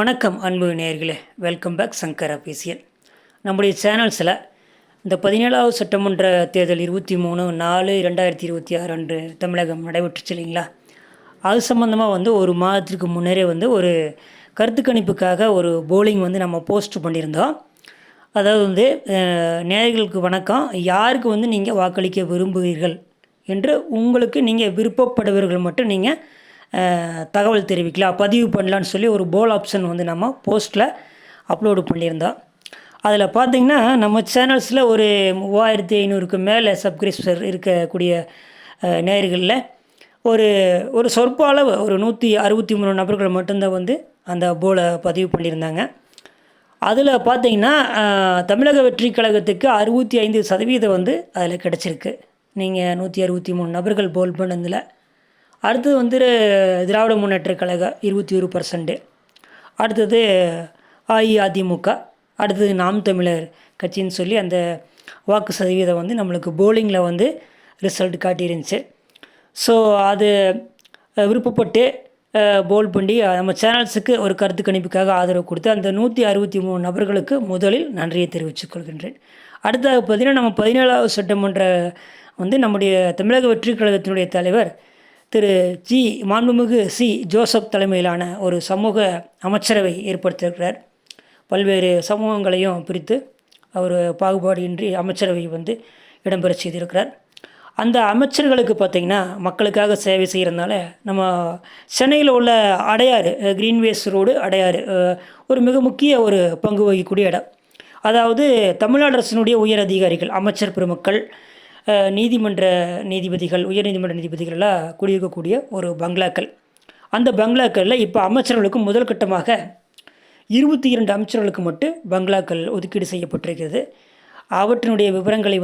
வணக்கம் அன்பு நேயர்களே, வெல்கம் பேக் சங்கர் அஃபீஷியல். நம்முடைய சேனல்ஸில் இந்த 17வது சட்டமன்ற தேர்தல் 23/4/2026 அன்று தமிழகம் நடைபெற்றுச்சு இல்லைங்களா? அது சம்மந்தமாக ஒரு மாதத்திற்கு முன்னரே ஒரு கருத்து கணிப்புக்காக ஒரு போலிங் நம்ம போஸ்ட் பண்ணியிருந்தோம். அதாவது நேயர்களுக்கு வணக்கம், யாருக்கு நீங்கள் வாக்களிக்க விரும்புகிறீர்கள் என்று உங்களுக்கு நீங்கள் விருப்பப்படுவர்கள் மட்டும் நீங்கள் தகவல் தெரிவிக்கலாம், பதிவு பண்ணலான்னு சொல்லி ஒரு போல் ஆப்ஷன் நம்ம போஸ்ட்டில் அப்லோடு பண்ணியிருந்தோம். அதில் பார்த்திங்கன்னா நம்ம சேனல்ஸில் ஒரு 3500க்கு மேலே சப்ஸ்கிரைபர் இருக்கக்கூடிய நேயர்களில் ஒரு ஒரு சொற்ப அளவு ஒரு 163 நபர்கள் மட்டும்தான் அந்த போலை பதிவு பண்ணியிருந்தாங்க. அதில் பார்த்திங்கன்னா தமிழக வெற்றி கழகத்துக்கு 65% அதில் கிடச்சிருக்கு. நீங்கள் 163 நபர்கள் போல் பண்ணதில் அடுத்தது திராவிட முன்னேற்ற கழகம் 21%, அடுத்தது அஇஅதிமுக, அடுத்தது நாம் தமிழர் கட்சின்னு சொல்லி அந்த வாக்கு சதவீதம் நம்மளுக்கு போலிங்கில் ரிசல்ட் காட்டியிருந்துச்சு. ஸோ அது விருப்பப்பட்டு போல் பண்ணி நம்ம சேனல்ஸுக்கு ஒரு கருத்து கணிப்புக்காக ஆதரவு கொடுத்து அந்த 163 நபர்களுக்கு முதலில் நன்றியை தெரிவித்துக் கொள்கின்றேன். அடுத்தது பார்த்திங்கன்னா நம்ம 17வது சட்டமன்ற நம்முடைய தமிழக வெற்றி கழகத்தினுடைய தலைவர் திரு மாண்புமிகு ஜோசப் தலைமையிலான ஒரு சமூக அமைச்சரவை ஏற்படுத்தியிருக்கிறார். பல்வேறு சமூகங்களையும் பிரித்து அவர் பாகுபாடின்றி அமைச்சரவை இடம்பெற செய்திருக்கிறார். அந்த அமைச்சர்களுக்கு பார்த்திங்கன்னா மக்களுக்காக சேவை செய்கிறதுனால நம்ம சென்னையில் உள்ள அடையாறு, கிரீன்வேஸ் ரோடு அடையாறு ஒரு மிக முக்கிய ஒரு பங்கு வகிக்கக்கூடிய இடம். அதாவது தமிழ்நாடு அரசினுடைய உயர் அதிகாரிகள், அமைச்சர் பெருமக்கள், நீதிமன்ற நீதிபதிகள், உயர்நீதிமன்ற நீதிபதிகளெல்லாம் குடியிருக்கக்கூடிய ஒரு பங்களாக்கள். அந்த பங்களாக்களில் இப்போ அமைச்சர்களுக்கு முதல் கட்டமாக 22 அமைச்சர்களுக்கு மட்டும் பங்களாக்கள் ஒதுக்கீடு செய்யப்பட்டிருக்கிறது. அவற்றினுடைய விவரங்களை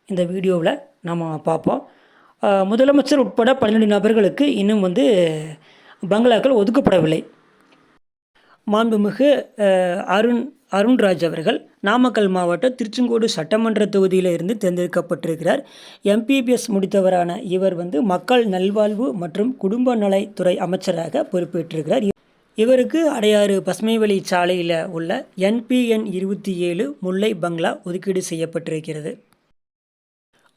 இந்த வீடியோவில் நாம் பார்ப்போம். முதலமைச்சர் உட்பட 12 நபர்களுக்கு இன்னும் பங்களாக்கள் ஒதுக்கப்படவில்லை. மாண்புமிகு அருண்ராஜ் அவர்கள் நாமக்கல் மாவட்டம் திருச்செங்கோடு சட்டமன்ற தொகுதியில் இருந்து தேர்ந்தெடுக்கப்பட்டிருக்கிறார். MPBS முடித்தவரான இவர் மக்கள் நல்வாழ்வு மற்றும் குடும்ப நலத்துறை அமைச்சராக பொறுப்பேற்றிருக்கிறார். இவருக்கு அடையாறு பசுமைவழி சாலையில் உள்ள NPN 27 முல்லை பங்களா ஒதுக்கீடு செய்யப்பட்டிருக்கிறது.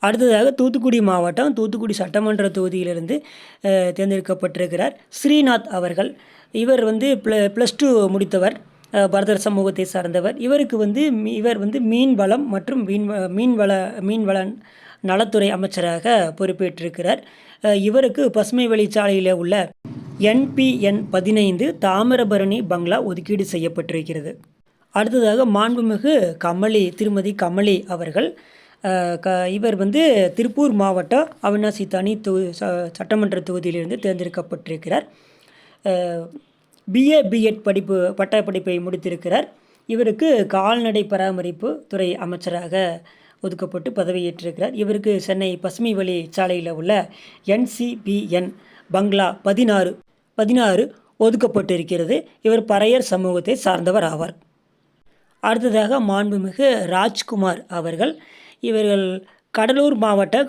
அடுத்ததாக தூத்துக்குடி மாவட்டம் தூத்துக்குடி சட்டமன்ற தொகுதியிலிருந்து தேர்ந்தெடுக்கப்பட்டிருக்கிறார் ஸ்ரீநாத் அவர்கள். இவர் +2 முடித்தவர், பரதர் சமூகத்தை சார்ந்தவர். இவருக்கு இவர் மீன்வளம் மற்றும் மீன்வள நலத்துறை அமைச்சராக பொறுப்பேற்றிருக்கிறார். இவருக்கு பசுமை வழிச்சாலையில் உள்ள NPN 15 தாமிரபரணி பங்களா ஒதுக்கீடு செய்யப்பட்டிருக்கிறது. அடுத்ததாக மாண்புமிகு திருமதி கமலி அவர்கள், இவர் திருப்பூர் மாவட்டம் அவினாசி தனி சட்டமன்ற தொகுதியிலிருந்து தேர்ந்தெடுக்கப்பட்டிருக்கிறார். BA B.Ed பட்ட படிப்பை முடித்திருக்கிறார். இவருக்கு கால்நடை பராமரிப்பு துறை அமைச்சராக ஒதுக்கப்பட்டு பதவியேற்றிருக்கிறார். இவருக்கு சென்னை பசுமை வழி சாலையில் உள்ள NCBN பங்களா 16 ஒதுக்கப்பட்டிருக்கிறது. இவர் பறையர் சமூகத்தை சார்ந்தவர் ஆவார். அடுத்ததாக மாண்புமிகு ராஜ்குமார் அவர்கள், இவர்கள் கடலூர்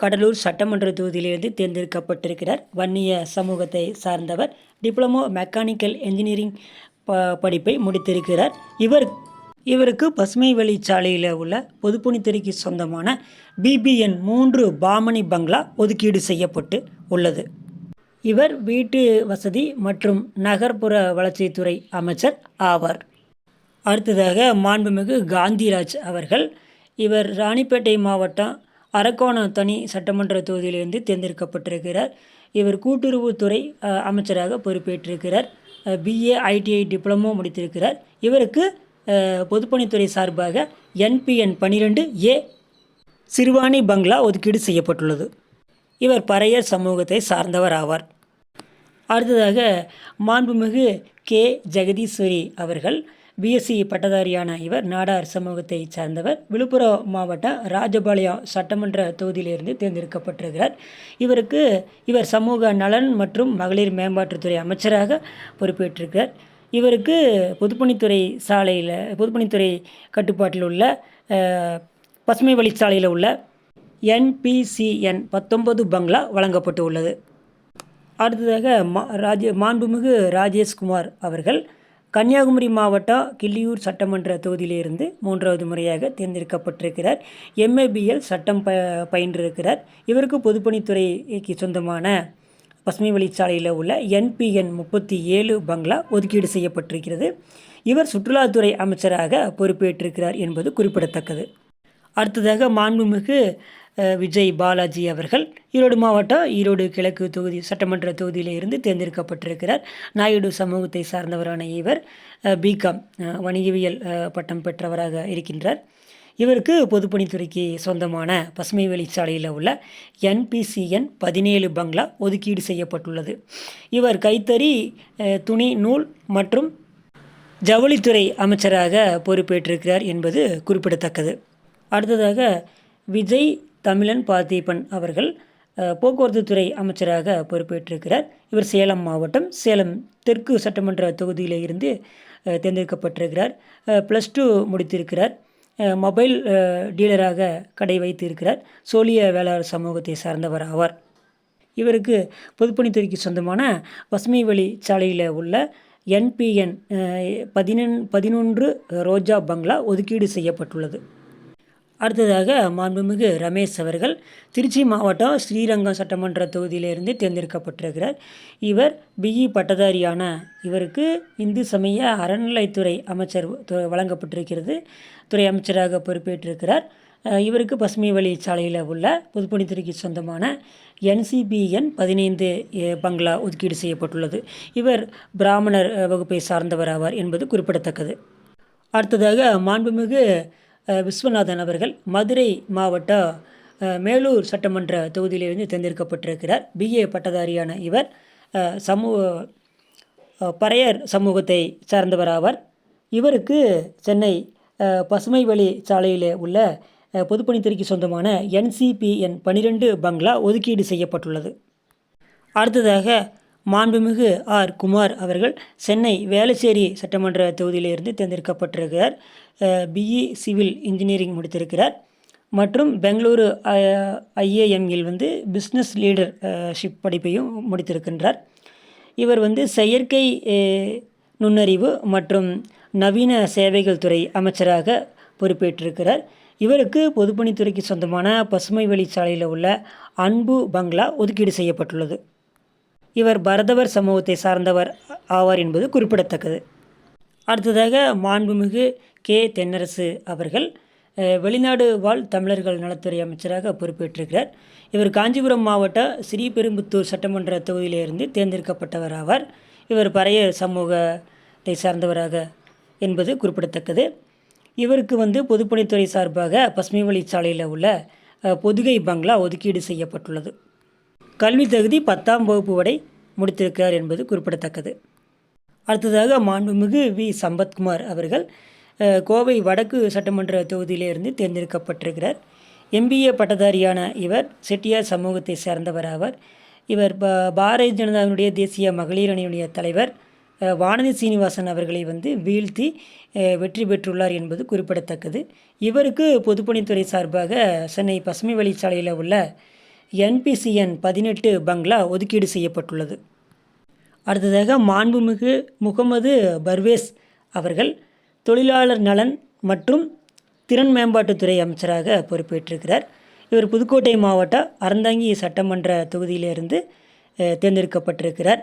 கடலூர் சட்டமன்ற தொகுதியிலிருந்து தேர்ந்தெடுக்கப்பட்டிருக்கிறார். வன்னிய சமூகத்தை சார்ந்தவர். டிப்ளமோ மெக்கானிக்கல் இன்ஜினியரிங் படிப்பை முடித்திருக்கிறார். இவருக்கு பசுமை வழிச்சாலையில் உள்ள பொதுப்பணித்துறைக்கு சொந்தமான BBN 3 பாமணி பங்களா ஒதுக்கீடு செய்யப்பட்டு உள்ளது. இவர் வீட்டு வசதி மற்றும் நகர்ப்புற வளர்ச்சித்துறை அமைச்சர் ஆவார். அடுத்ததாக மாண்புமிகு காந்திராஜ் அவர்கள், இவர் ராணிப்பேட்டை மாவட்டம் அரக்கோணம் தனி சட்டமன்ற தொகுதியிலிருந்து தேர்ந்தெடுக்கப்பட்டிருக்கிறார். இவர் கூட்டுறவுத்துறை அமைச்சராக பொறுப்பேற்றிருக்கிறார். BA ITI டிப்ளமோ முடித்திருக்கிறார். இவருக்கு பொதுப்பணித்துறை சார்பாக NPN 12A சிறுவாணி பங்களா ஒதுக்கீடு செய்யப்பட்டுள்ளது. இவர் பறையர் சமூகத்தை சார்ந்தவர் ஆவார். அடுத்ததாக மாண்புமிகு ஜெகதீஸ்வரி அவர்கள், BSc பட்டதாரியான இவர் நாடார் சமூகத்தை சார்ந்தவர். விழுப்புரம் மாவட்டம் ராஜபாளையம் சட்டமன்ற தொகுதியிலிருந்து தேர்ந்தெடுக்கப்பட்டிருக்கிறார். இவர் சமூக நலன் மற்றும் மகளிர் மேம்பாட்டுத்துறை அமைச்சராக பொறுப்பேற்றிருக்கிறார். இவருக்கு பொதுப்பணித்துறை கட்டுப்பாட்டில் உள்ள பசுமை வழிச்சாலையில் உள்ள NPCN 19 பங்களா வழங்கப்பட்டு உள்ளது. அடுத்ததாக மாண்புமிகு ராஜேஷ்குமார் அவர்கள், கன்னியாகுமரி மாவட்டம் கிள்ளியூர் சட்டமன்ற தொகுதியிலிருந்து 3வது முறையாக தேர்ந்தெடுக்கப்பட்டிருக்கிறார். MABL சட்டம் பயின்றிருக்கிறார். இவருக்கு பொதுப்பணித்துறைக்கு சொந்தமான பசுமை வழிச்சாலையில் உள்ள NPN 37 பங்களா ஒதுக்கீடு செய்யப்பட்டிருக்கிறது. இவர் சுற்றுலாத்துறை அமைச்சராக பொறுப்பேற்றிருக்கிறார் என்பது குறிப்பிடத்தக்கது. அடுத்ததாக மாண்புமிகு விஜய் பாலாஜி அவர்கள் ஈரோடு மாவட்டம் ஈரோடு கிழக்கு தொகுதி சட்டமன்ற தொகுதியில் இருந்து தேர்ந்தெடுக்கப்பட்டிருக்கிறார். நாயுடு சமூகத்தை சார்ந்தவரான இவர் பிகாம் வணிகவியல் பட்டம் பெற்றவராக இருக்கின்றார். இவருக்கு பொதுப்பணித்துறைக்கு சொந்தமான பசுமை வழிச்சாலையில் உள்ள NPCN 17 பங்களா ஒதுக்கீடு செய்யப்பட்டுள்ளது. இவர் கைத்தறி, துணி, நூல் மற்றும் ஜவுளித்துறை அமைச்சராக பொறுப்பேற்றிருக்கிறார் என்பது குறிப்பிடத்தக்கது. அடுத்ததாக விஜய் தமிழன் பார்த்திபன் அவர்கள் போக்குவரத்து துறை அமைச்சராக பொறுப்பேற்றிருக்கிறார். இவர் சேலம் மாவட்டம் சேலம் தெற்கு சட்டமன்ற தொகுதியில் இருந்து தேர்ந்தெடுக்கப்பட்டிருக்கிறார். +2 முடித்திருக்கிறார். மொபைல் டீலராக கடை வைத்திருக்கிறார். சோழிய வேளாளர் சமூகத்தை சார்ந்தவர் ஆவார். இவருக்கு பொதுப்பணித்துறைக்கு சொந்தமான பசுமை வழி சாலையில் உள்ள NPN 11 ரோஜா பங்களா ஒதுக்கீடு செய்யப்பட்டுள்ளது. அடுத்ததாக மாண்புமிகு ரமேஷ் அவர்கள் திருச்சி மாவட்டம் ஸ்ரீரங்கம் சட்டமன்ற தொகுதியிலிருந்து தேர்ந்தெடுக்கப்பட்டிருக்கிறார். இவர் BE பட்டதாரியான இவருக்கு இந்து சமய அறநிலைத்துறை அமைச்சர் வழங்கப்பட்டிருக்கிறது. துறை அமைச்சராக பொறுப்பேற்றிருக்கிறார். இவருக்கு பசுமை வழி சாலையில் உள்ள பொதுப்பணித்துறைக்கு சொந்தமான NCPN 15 பங்களா ஒதுக்கீடு செய்யப்பட்டுள்ளது. இவர் பிராமணர் வகுப்பை சார்ந்தவர் ஆவார் என்பது குறிப்பிடத்தக்கது. அடுத்ததாக மாண்புமிகு விஸ்வநாதன் அவர்கள் மதுரை மாவட்டம் மேலூர் சட்டமன்ற தொகுதியிலிருந்து தேர்ந்தெடுக்கப்பட்டிருக்கிறார். BA பட்டதாரியான இவர் பறையர் சமூகத்தை சார்ந்தவர் ஆவார். இவருக்கு சென்னை பசுமை வழி சாலையில் உள்ள பொதுப்பணித்துறைக்கு சொந்தமான NCPN 12 பங்களா ஒதுக்கீடு செய்யப்பட்டுள்ளது. அடுத்ததாக மாண்புமிகு R. குமார் அவர்கள் சென்னை வேளச்சேரி சட்டமன்ற தொகுதியிலிருந்து தேர்ந்தெடுக்கப்பட்டிருக்கிறார். BE சிவில் இன்ஜினியரிங் முடித்திருக்கிறார் மற்றும் பெங்களூரு IIMயில் பிஸ்னஸ் லீடர்ஷிப் படிப்பையும் முடித்திருக்கின்றார். இவர் செயற்கை நுண்ணறிவு மற்றும் நவீன சேவைகள் துறை அமைச்சராக பொறுப்பேற்றிருக்கிறார். இவருக்கு பொதுப்பணித்துறைக்கு சொந்தமான பசுமை வழிச்சாலையில் உள்ள அன்பு பங்களா ஒதுக்கீடு செய்யப்பட்டுள்ளது. இவர் பரதவர் சமூகத்தை சார்ந்தவர் ஆவார் என்பது குறிப்பிடத்தக்கது. அடுத்ததாக மாண்புமிகு K. தென்னரசு அவர்கள் வெளிநாடு வாழ் தமிழர்கள் நலத்துறை அமைச்சராக பொறுப்பேற்றிருக்கிறார். இவர் காஞ்சிபுரம் மாவட்ட ஸ்ரீபெரும்புத்தூர் சட்டமன்ற தொகுதியிலிருந்து தேர்ந்தெடுக்கப்பட்டவர் ஆவார். இவர் பறையர் சமூகத்தை சார்ந்தவராக என்பது குறிப்பிடத்தக்கது. இவருக்கு பொதுப்பணித்துறை சார்பாக பசுமை வழிச்சாலையில் உள்ள பொதுகை பங்களா ஒதுக்கீடு செய்யப்பட்டுள்ளது. கல்வி தகுதி 10ஆம் வகுப்பு வரை முடித்திருக்கிறார் என்பது குறிப்பிடத்தக்கது. அடுத்ததாக மாண்புமிகு V. சம்பத்குமார் அவர்கள் கோவை வடக்கு சட்டமன்ற தொகுதியிலிருந்து தேர்ந்தெடுக்கப்பட்டிருக்கிறார். MBA பட்டதாரியான இவர் செட்டியார் சமூகத்தை சேர்ந்தவர் ஆவார். இவர் பாரதிய ஜனதாவினுடைய தேசிய மகளிர் அணியுடைய தலைவர் வானதி சீனிவாசன் அவர்களை வீழ்த்தி வெற்றி பெற்றுள்ளார் என்பது குறிப்பிடத்தக்கது. இவருக்கு பொதுப்பணித்துறை சார்பாக சென்னை பசுமை வழிச்சாலையில் உள்ள NPCN 18 பங்களா ஒதுக்கீடு செய்யப்பட்டுள்ளது. அடுத்ததாக மாண்புமிகு முகமது பர்வேஸ் அவர்கள் தொழிலாளர் நலன் மற்றும் திறன் மேம்பாட்டுத்துறை அமைச்சராக பொறுப்பேற்றிருக்கிறார். இவர் புதுக்கோட்டை மாவட்ட அறந்தாங்கி சட்டமன்ற தொகுதியிலிருந்து தேர்ந்தெடுக்கப்பட்டிருக்கிறார்.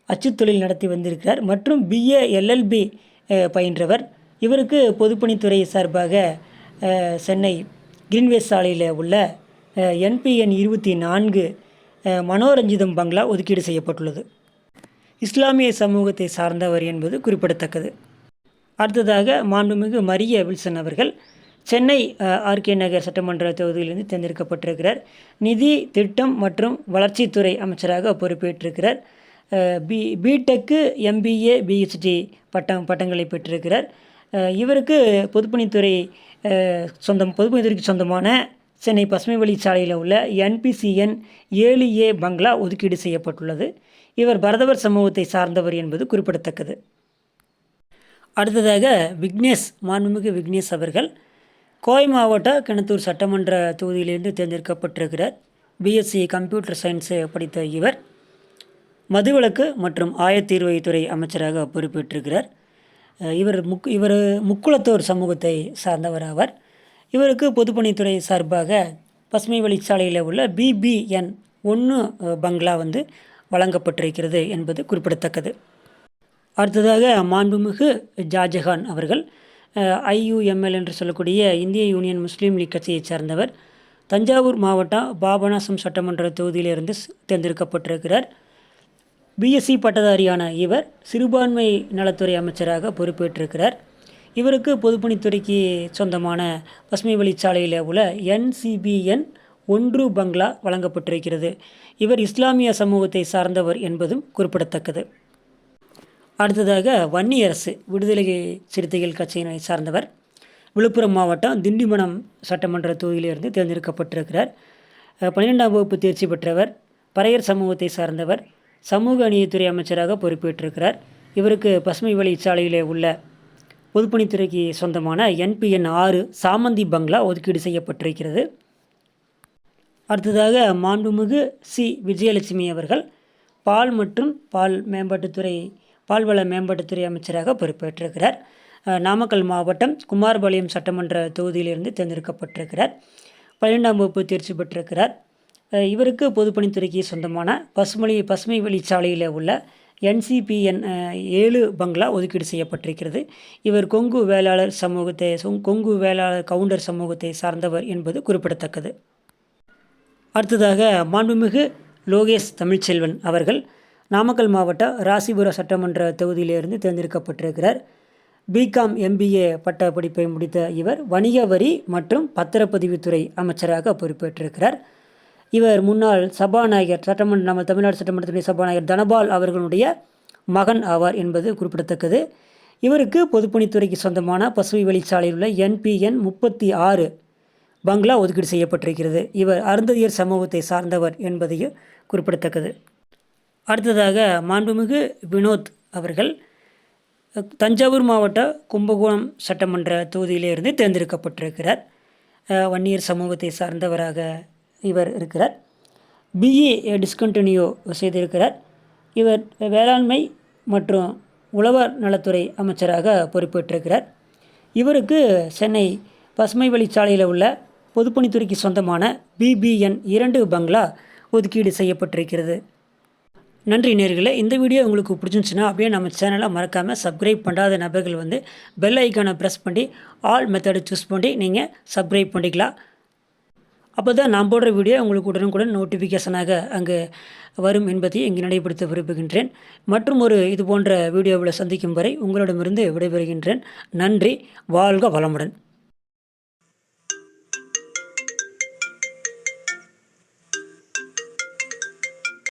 அச்சுத்தொழில் நடத்தி வந்திருக்கிறார் மற்றும் BA LLB பயின்றவர். இவருக்கு பொதுப்பணித்துறை சார்பாக சென்னை கிரீன்வேஸ் சாலையில் உள்ள NPN 24 மனோரஞ்சிதம் பங்களா ஒதுக்கீடு செய்யப்பட்டுள்ளது. இஸ்லாமிய சமூகத்தை சார்ந்தவர் என்பது குறிப்பிடத்தக்கது. அடுத்ததாக மாண்புமிகு மரிய வில்சன் அவர்கள் சென்னை RK நகர் சட்டமன்ற தொகுதியிலிருந்து தேர்ந்தெடுக்கப்பட்டிருக்கிறார். நிதி திட்டம் மற்றும் வளர்ச்சித்துறை அமைச்சராக பொறுப்பேற்றிருக்கிறார். BTech MBA PhD பட்டங்களை பெற்றிருக்கிறார். இவருக்கு பொதுப்பணித்துறைக்கு சொந்தமான சென்னை பசுமை வழிச்சாலையில் உள்ள NPCN 7A பங்களா ஒதுக்கீடு செய்யப்பட்டுள்ளது. இவர் பரதவர் சமூகத்தை சார்ந்தவர் என்பது குறிப்பிடத்தக்கது. அடுத்ததாக மாண்புமிகு விக்னேஷ் அவர்கள் கோவை மாவட்ட கிணத்தூர் சட்டமன்ற தொகுதியிலிருந்து தேர்ந்தெடுக்கப்பட்டிருக்கிறார். BSc கம்ப்யூட்டர் சயின்ஸ் படித்த இவர் மதுவிலக்கு மற்றும் ஆயத்தீர்வைத்துறை அமைச்சராக பொறுப்பேற்றிருக்கிறார். இவர் முக்குளத்தோர் சமூகத்தை சார்ந்தவர் ஆவார். இவருக்கு பொதுப்பணித்துறை சார்பாக பசுமை வழிச்சாலையில் உள்ள BBN 1 பங்களா வந்து வழங்கப்பட்டிருக்கிறது என்பது குறிப்பிடத்தக்கது. அடுத்ததாக மாண்புமிகு ஷாஜஹான் அவர்கள் IUML என்று சொல்லக்கூடிய இந்திய யூனியன் முஸ்லீம் லீக் கட்சியை சார்ந்தவர். தஞ்சாவூர் மாவட்டம் பாபநாசம் சட்டமன்ற தொகுதியிலிருந்து தேர்ந்தெடுக்கப்பட்டிருக்கிறார். BSc பட்டதாரியான இவர் சிறுபான்மை நலத்துறை அமைச்சராக பொறுப்பேற்றிருக்கிறார். இவருக்கு பொதுப்பணித்துறைக்கு சொந்தமான பசுமை வழிச்சாலையில் உள்ள NCBN 1 பங்களா வழங்கப்பட்டிருக்கிறது. இவர் இஸ்லாமிய சமூகத்தை சார்ந்தவர் என்பதும் குறிப்பிடத்தக்கது. அடுத்ததாக வன்னியரசு விடுதலை சிறுத்தைகள் கட்சியினை சார்ந்தவர். விழுப்புரம் மாவட்டம் திண்டிவனம் சட்டமன்ற தொகுதியிலிருந்து தேர்ந்தெடுக்கப்பட்டிருக்கிறார். 12ஆம் வகுப்பு தேர்ச்சி பெற்றவர். பறையர் சமூகத்தை சார்ந்தவர். சமூக அநீதித்துறை அமைச்சராக பொறுப்பேற்றிருக்கிறார். இவருக்கு பசுமை வழிச்சாலையில் உள்ள பொதுப்பணித்துறைக்கு சொந்தமான NPN 6 சாமந்தி பங்களா ஒதுக்கீடு செய்யப்பட்டிருக்கிறது. அடுத்ததாக மாண்புமிகு விஜயலட்சுமி அவர்கள் பால் மற்றும் பால்வள மேம்பாட்டுத்துறை அமைச்சராக பொறுப்பேற்றிருக்கிறார். நாமக்கல் மாவட்டம் குமாரபாளையம் சட்டமன்ற தொகுதியிலிருந்து தேர்ந்தெடுக்கப்பட்டிருக்கிறார். 12ஆம் வகுப்பு தேர்ச்சி பெற்றிருக்கிறார். இவருக்கு பொதுப்பணித்துறைக்கு சொந்தமான பசுமை வழிச்சாலையில் உள்ள NCPN 7 பங்களா ஒதுக்கீடு செய்யப்பட்டிருக்கிறது. இவர் கொங்கு வேளாளர் கவுண்டர் சமூகத்தை சார்ந்தவர் என்பது குறிப்பிடத்தக்கது. அடுத்ததாக மாண்புமிகு லோகேஷ் தமிழ்ச்செல்வன் அவர்கள் நாமக்கல் மாவட்டம் ராசிபுரம் சட்டமன்ற தொகுதியிலிருந்து தேர்ந்தெடுக்கப்பட்டிருக்கிறார். BCom MBA பட்ட படிப்பை முடித்த இவர் வணிக வரி மற்றும் பத்திரப்பதிவுத்துறை அமைச்சராக பொறுப்பேற்றிருக்கிறார். இவர் முன்னாள் சபாநாயகர் நம்ம தமிழ்நாடு சட்டமன்றத்துடைய சபாநாயகர் தனபால் அவர்களுடைய மகன் ஆவார் என்பது குறிப்பிடத்தக்கது. இவருக்கு பொதுப்பணித்துறைக்கு சொந்தமான பசுமை வழிச்சாலையில் உள்ள NPN 36 பங்களா ஒதுக்கீடு செய்யப்பட்டிருக்கிறது. இவர் அருந்ததியர் சமூகத்தை சார்ந்தவர் என்பதையும் குறிப்பிடத்தக்கது. அடுத்ததாக மாண்புமிகு வினோத் அவர்கள் தஞ்சாவூர் மாவட்ட கும்பகோணம் சட்டமன்ற தொகுதியிலிருந்து தேர்ந்தெடுக்கப்பட்டிருக்கிறார். வன்னியர் சமூகத்தை சார்ந்தவராக இவர் இருக்கிறார். BA டிஸ்கண்டினியூ செய்திருக்கிறார். இவர் வேளாண்மை மற்றும் உழவர் நலத்துறை அமைச்சராக பொறுப்பேற்றிருக்கிறார். இவருக்கு சென்னை பசுமை வழிச்சாலையில் உள்ள பொதுப்பணித்துறைக்கு சொந்தமான BBN 2 பங்களா ஒதுக்கீடு செய்யப்பட்டிருக்கிறது. நன்றி நேயர்களே. இந்த வீடியோ உங்களுக்கு பிடிச்சிருந்துச்சுன்னா அப்படியே நம்ம சேனலை மறக்காமல் சப்ஸ்கிரைப் பண்ணாத நபர்கள் வந்து பெல் ஐக்கானை ப்ரெஸ் பண்ணி ஆல் மெத்தடை சூஸ் பண்ணி நீங்கள் சப்ஸ்கிரைப் பண்ணிக்கலாம். அப்போ தான் நான் போடுற வீடியோ உங்களுக்கு உடனுக்குடன் நோட்டிஃபிகேஷனாக அங்கே வரும் என்பதை இங்கு நடைபெறுத்த விரும்புகின்றேன். மற்றும் ஒரு இது போன்ற வீடியோவில் சந்திக்கும் வரை உங்களிடமிருந்து விடைபெறுகின்றேன். நன்றி. வாழ்க வளமுடன்.